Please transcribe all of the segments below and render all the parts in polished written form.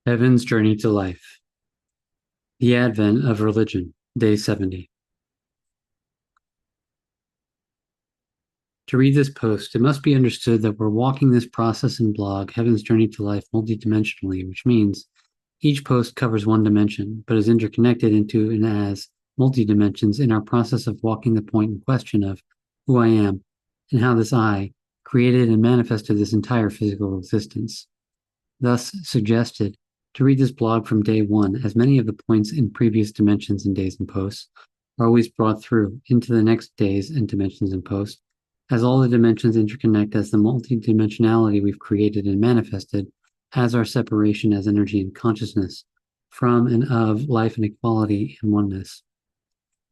Evan's Journey to Life. The Advent of Religion, Day 70. To read this post, it must be understood that we're walking this process and blog, Heaven's Journey to Life, multidimensionally, which means each post covers one dimension, but is interconnected into and as multi-dimensions in our process of walking the point in question of who I am and how this I created and manifested this entire physical existence. Thus suggested to read this blog from day one, as many of the points in previous dimensions and days and posts are always brought through into the next days and dimensions and posts, as all the dimensions interconnect as the multidimensionality we've created and manifested as our separation as energy and consciousness from and of life and equality and oneness.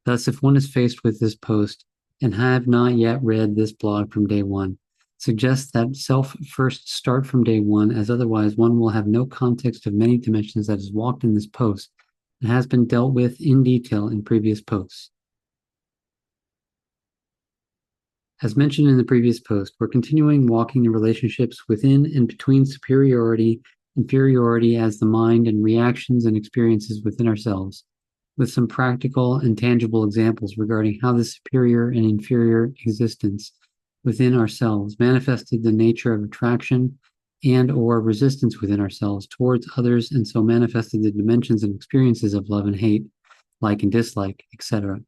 Thus, if one is faced with this post and have not yet read this blog from day one, suggests that self first start from day one, as otherwise one will have no context of many dimensions that is walked in this post and has been dealt with in detail in previous posts. As mentioned in the previous post, we're continuing walking the relationships within and between superiority, inferiority as the mind, and reactions and experiences within ourselves, with some practical and tangible examples regarding how the superior and inferior existence within ourselves manifested the nature of attraction and or resistance within ourselves towards others, and so manifested the dimensions and experiences of love and hate, like and dislike, etc.,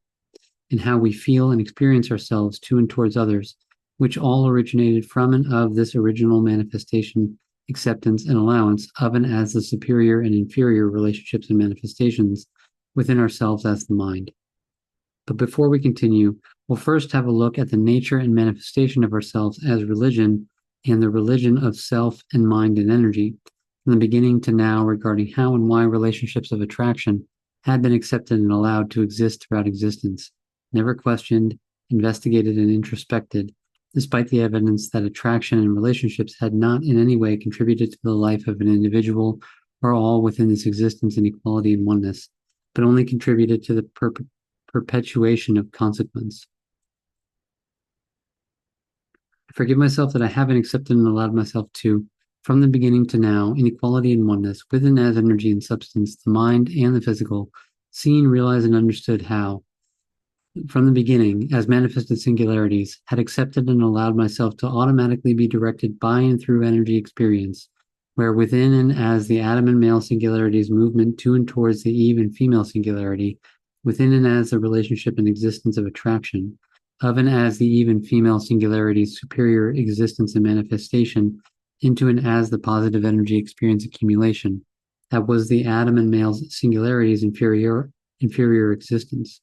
and how we feel and experience ourselves to and towards others, which all originated from and of this original manifestation, acceptance, and allowance of and as the superior and inferior relationships and manifestations within ourselves as the mind. But before we continue, we'll first have a look at the nature and manifestation of ourselves as religion and the religion of self and mind and energy, from the beginning to now, regarding how and why relationships of attraction had been accepted and allowed to exist throughout existence, never questioned, investigated, and introspected, despite the evidence that attraction and relationships had not in any way contributed to the life of an individual or all within this existence in equality and oneness, but only contributed to the perpetuation of consequence. I forgive myself that I haven't accepted and allowed myself to, from the beginning to now, in equality and oneness, within as energy and substance, the mind and the physical, seen, realized, and understood how, from the beginning, as manifested singularities, had accepted and allowed myself to automatically be directed by and through energy experience, where within and as the atom and male singularities movement to and towards the Eve and female singularity, within and as the relationship and existence of attraction, of and as the Eve and female singularities' superior existence and manifestation, into and as the positive energy experience accumulation, that was the atom and male singularities' inferior existence.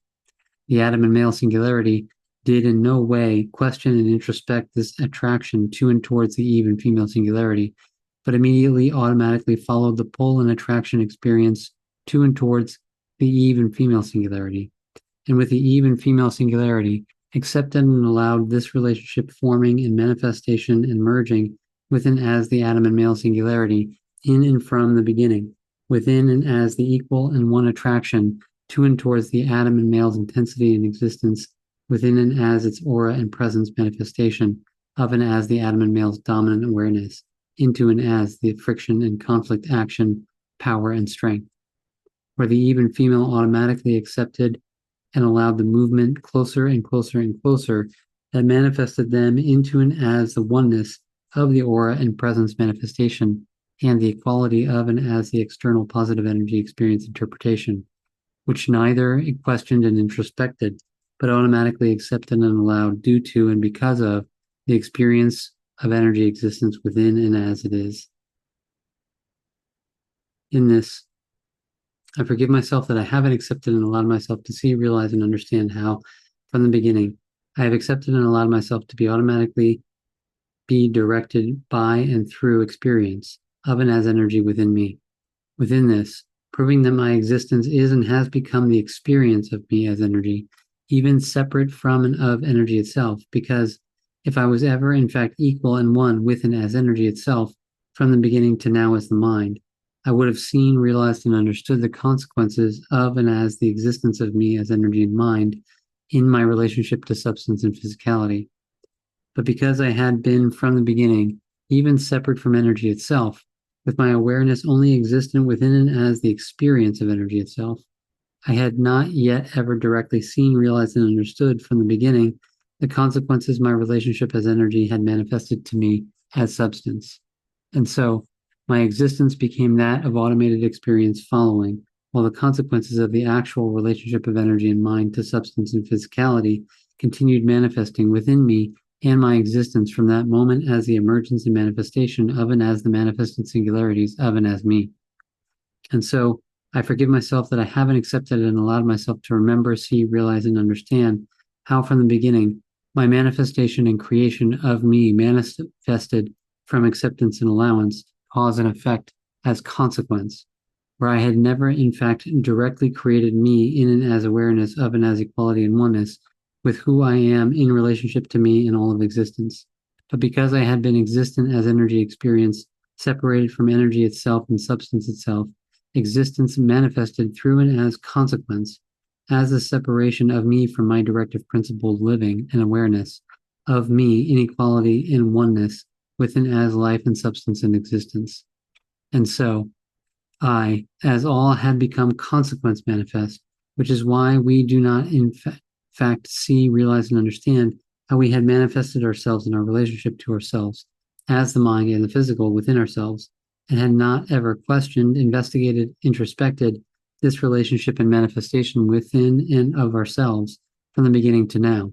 The atom and male singularity did in no way question and introspect this attraction to and towards the Eve and female singularity, but immediately automatically followed the pull and attraction experience to and towards the Eve and female singularity, and with the Eve and female singularity, accepted and allowed this relationship forming and manifestation and merging within as the atom and male singularity in and from the beginning, within and as the equal and one attraction to and towards the atom and male's intensity and existence, within and as its aura and presence manifestation, of and as the atom and male's dominant awareness, into and as the friction and conflict action, power and strength, where the Eve and female automatically accepted and allowed the movement closer and closer and closer that manifested them into and as the oneness of the aura and presence manifestation and the equality of and as the external positive energy experience interpretation, which neither questioned and introspected, but automatically accepted and allowed due to and because of the experience of energy existence within and as it is. In this, I forgive myself that I haven't accepted and allowed myself to see, realize, and understand how, from the beginning, I have accepted and allowed myself to be automatically be directed by and through experience of and as energy within me. Within this, proving that my existence is and has become the experience of me as energy, even separate from and of energy itself, because if I was ever in fact equal and one with and as energy itself, from the beginning to now as the mind, I would have seen, realized, and understood the consequences of and as the existence of me as energy and mind in my relationship to substance and physicality. But because I had been from the beginning, even separate from energy itself, with my awareness only existent within and as the experience of energy itself. I had not yet ever directly seen, realized, and understood from the beginning the consequences my relationship as energy had manifested to me as substance. And so my existence became that of automated experience following, while the consequences of the actual relationship of energy and mind to substance and physicality continued manifesting within me and my existence from that moment as the emergence and manifestation of and as the manifested singularities of and as me. And so I forgive myself that I haven't accepted and allowed myself to remember, see, realize, and understand how from the beginning my manifestation and creation of me manifested from acceptance and allowance, cause and effect as consequence, where I had never in fact directly created me in and as awareness of and as equality and oneness with who I am in relationship to me in all of existence. But because I had been existent as energy experience, separated from energy itself and substance itself, existence manifested through and as consequence, as the separation of me from my directive principle living and awareness of me in equality and oneness within as life and substance and existence. And so I, as all, had become consequence manifest, which is why we do not in fact see, realize, and understand how we had manifested ourselves in our relationship to ourselves as the mind and the physical within ourselves, and had not ever questioned, investigated, introspected this relationship and manifestation within and of ourselves from the beginning to now,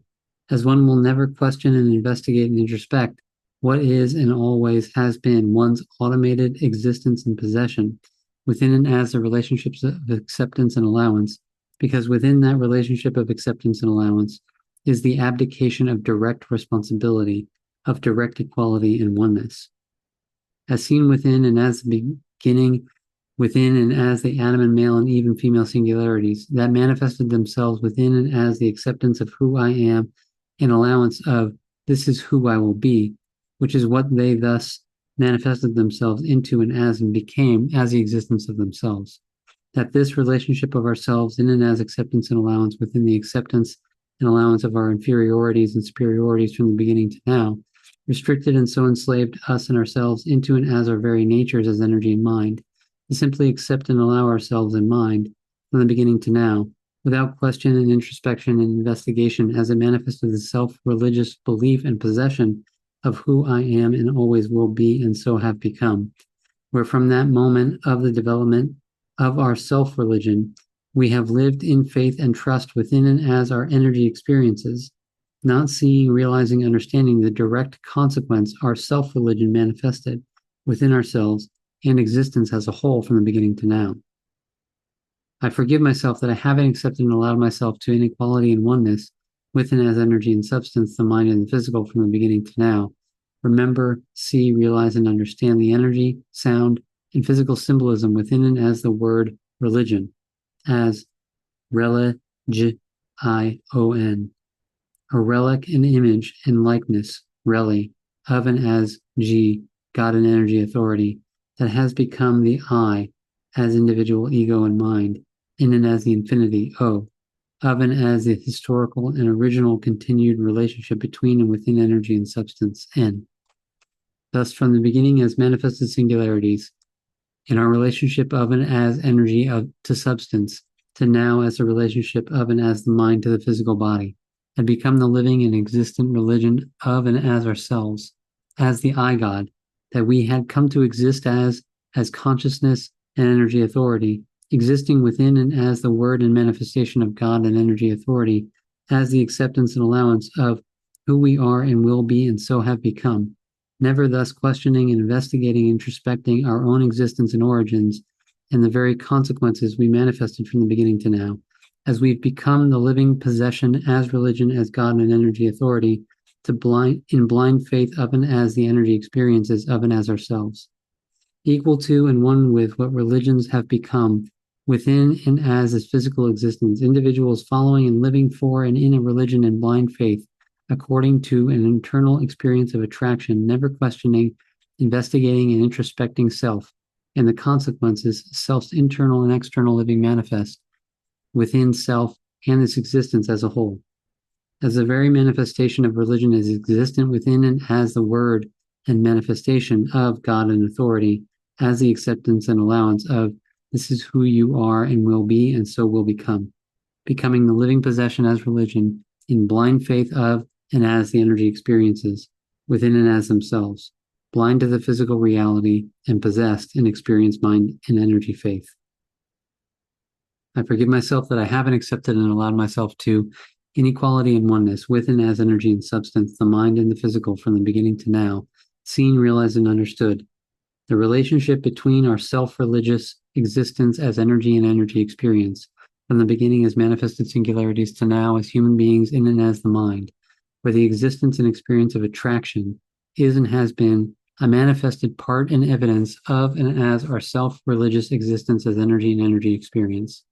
as one will never question and investigate and introspect what is and always has been one's automated existence and possession within and as the relationships of acceptance and allowance, because within that relationship of acceptance and allowance is the abdication of direct responsibility, of direct equality and oneness. As seen within and as the beginning, within and as the Adam and male and even female singularities that manifested themselves within and as the acceptance of who I am and allowance of this is who I will be, which is what they thus manifested themselves into and became as the existence of themselves. That this relationship of ourselves in and as acceptance and allowance within the acceptance and allowance of our inferiorities and superiorities from the beginning to now, restricted and so enslaved us and ourselves into and as our very natures as energy and mind, to simply accept and allow ourselves in mind from the beginning to now, without question and introspection and investigation as it manifested the self-religious belief and possession of who I am and always will be and so have become, where from that moment of the development of our self-religion, we have lived in faith and trust within and as our energy experiences, not seeing, realizing, understanding the direct consequence our self-religion manifested within ourselves and existence as a whole from the beginning to now. I forgive myself that I haven't accepted and allowed myself to inequality and oneness within as energy and substance, the mind and the physical from the beginning to now. Remember, see, realize, and understand the energy, sound, and physical symbolism within and as the word religion, as religion, a relic, an image, and likeness, reli, of and as G, God and energy authority, that has become the I, as individual ego and mind, in and as the infinity, O, of and as the historical and original continued relationship between and within energy and substance, N. Thus, from the beginning as manifested singularities, in our relationship of and as energy to substance, to now as a relationship of and as the mind to the physical body, had become the living and existent religion of and as ourselves, as the I God, that we had come to exist as consciousness and energy authority, existing within and as the word and manifestation of God and energy authority, as the acceptance and allowance of who we are and will be and so have become, never thus questioning and investigating, introspecting our own existence and origins and the very consequences we manifested from the beginning to now, as we've become the living possession as religion, as God and energy authority, in blind faith of and as the energy experiences of and as ourselves, equal to and one with what religions have become within and as physical existence, individuals following and living for and in a religion in blind faith, according to an internal experience of attraction, never questioning, investigating, and introspecting self, and the consequences self's internal and external living manifest within self and its existence as a whole. As the very manifestation of religion is existent within and as the word and manifestation of God and authority, as the acceptance and allowance of this is who you are and will be and so will become, becoming the living possession as religion in blind faith of and as the energy experiences within and as themselves, blind to the physical reality and possessed in experience mind and energy faith. I forgive myself that I haven't accepted and allowed myself to inequality and oneness with and as energy and substance, the mind and the physical from the beginning to now, seen, realized, and understood. The relationship between our self-religious existence as energy and energy experience, from the beginning as manifested singularities to now as human beings in and as the mind, where the existence and experience of attraction is and has been a manifested part and evidence of and as our self-religious existence as energy and energy experience,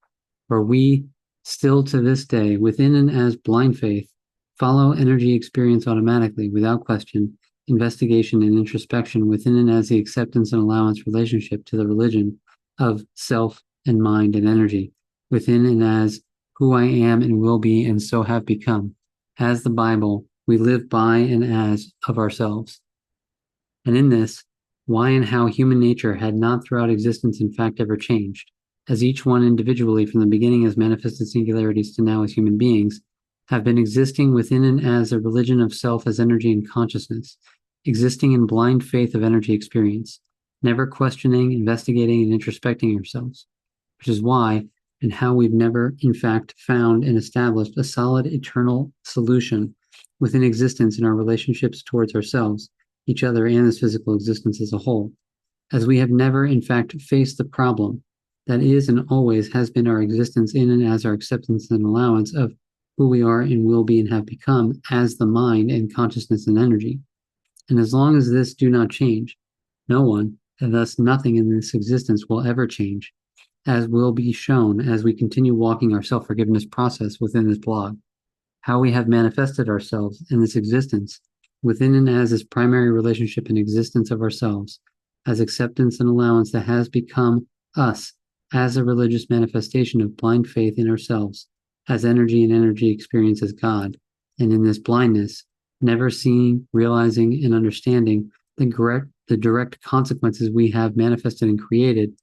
where we still to this day, within and as blind faith, follow energy experience automatically, without question, investigation and introspection within and as the acceptance and allowance relationship to the religion of self and mind and energy, within and as who I am and will be and so have become, as the Bible, we live by and as of ourselves. And in this, why and how human nature had not throughout existence in fact ever changed, as each one individually from the beginning as manifested singularities to now as human beings, have been existing within and as a religion of self as energy and consciousness, existing in blind faith of energy experience, never questioning, investigating, and introspecting ourselves, which is why and how we've never, in fact, found and established a solid eternal solution within existence in our relationships towards ourselves, each other, and this physical existence as a whole, as we have never, in fact, faced the problem that is and always has been our existence in and as our acceptance and allowance of who we are and will be and have become as the mind and consciousness and energy. And as long as this do not change, no one, and thus nothing in this existence will ever change, as will be shown as we continue walking our self-forgiveness process within this blog, how we have manifested ourselves in this existence within and as this primary relationship and existence of ourselves, as acceptance and allowance that has become us as a religious manifestation of blind faith in ourselves, as energy and energy experience as God, and in this blindness, never seeing, realizing, and understanding the direct consequences we have manifested and created,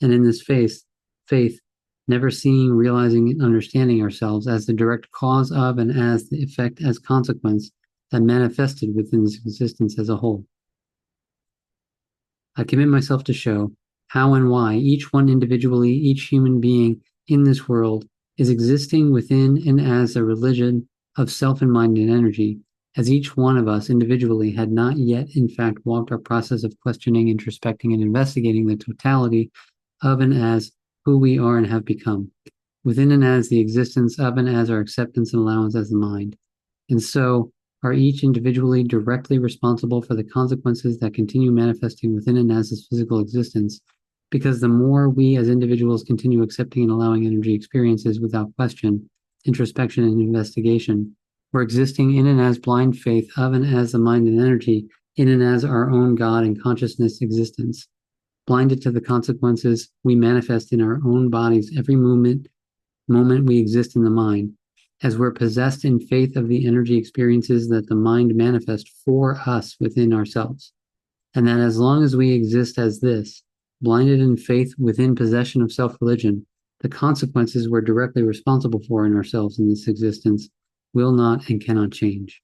and in this faith, never seeing, realizing, and understanding ourselves as the direct cause of and as the effect as consequence that manifested within this existence as a whole. I commit myself to show how and why each one individually, each human being in this world is existing within and as a religion of self and mind and energy, as each one of us individually had not yet in fact walked our process of questioning, introspecting, and investigating the totality of and as who we are and have become, within and as the existence of and as our acceptance and allowance as the mind, and so are each individually directly responsible for the consequences that continue manifesting within and as this physical existence, because the more we as individuals continue accepting and allowing energy experiences without question, introspection, and investigation, we're existing in and as blind faith of and as the mind and energy, in and as our own God and consciousness existence, blinded to the consequences we manifest in our own bodies every moment we exist in the mind, as we're possessed in faith of the energy experiences that the mind manifests for us within ourselves, and that as long as we exist as this, blinded in faith within possession of self-religion, the consequences we're directly responsible for in ourselves in this existence will not and cannot change.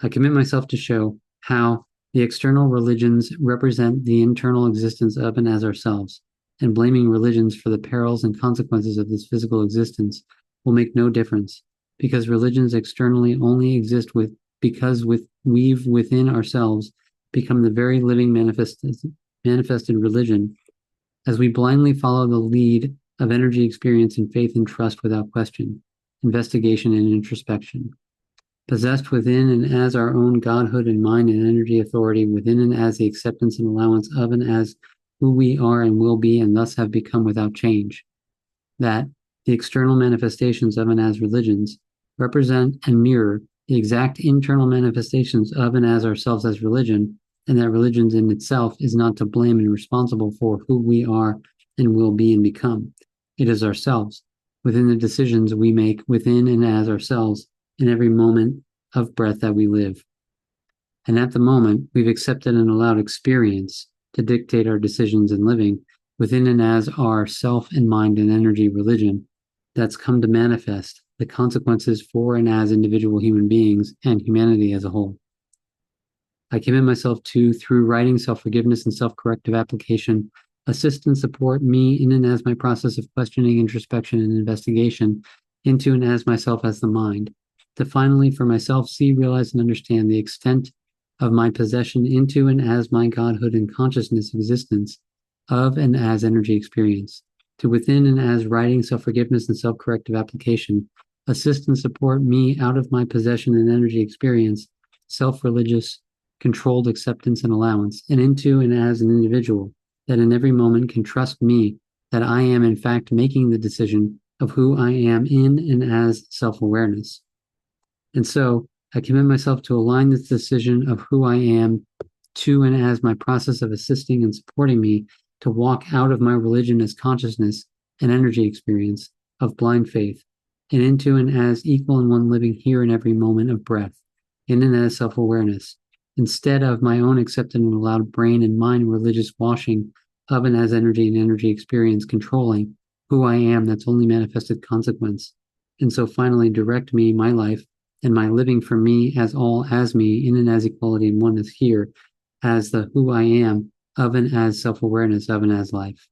I commit myself to show how the external religions represent the internal existence of and as ourselves, and blaming religions for the perils and consequences of this physical existence will make no difference, because religions externally only exist because we've within ourselves become the very living manifested religion, as we blindly follow the lead of energy experience and faith and trust without question, investigation and introspection, possessed within and as our own godhood and mind and energy authority within and as the acceptance and allowance of and as who we are and will be and thus have become without change, that the external manifestations of and as religions represent and mirror the exact internal manifestations of and as ourselves as religion, and that religion in itself is not to blame and responsible for who we are and will be and become. It is ourselves, within the decisions we make within and as ourselves in every moment of breath that we live. And at the moment, we've accepted and allowed experience to dictate our decisions and living within and as our self and mind and energy religion that's come to manifest the consequences for and as individual human beings and humanity as a whole. I commit myself to, through writing, self-forgiveness, and self-corrective application, assist and support me in and as my process of questioning, introspection, and investigation into and as myself as the mind, to finally for myself see, realize, and understand the extent of my possession into and as my godhood and consciousness existence of and as energy experience, to within and as writing, self-forgiveness, and self-corrective application, assist and support me out of my possession and energy experience, self-religious, controlled acceptance and allowance, and into and as an individual that in every moment can trust me that I am in fact making the decision of who I am in and as self-awareness. And so I commit myself to align this decision of who I am to and as my process of assisting and supporting me to walk out of my religion as consciousness and energy experience of blind faith and into and as equal and one living here in every moment of breath, in and as self-awareness, instead of my own accepted and allowed brain and mind religious washing of and as energy and energy experience controlling who I am that's only manifested consequence. And so finally direct me, my life, and my living for me as all as me in and as equality and oneness here as the who I am of and as self-awareness of and as life.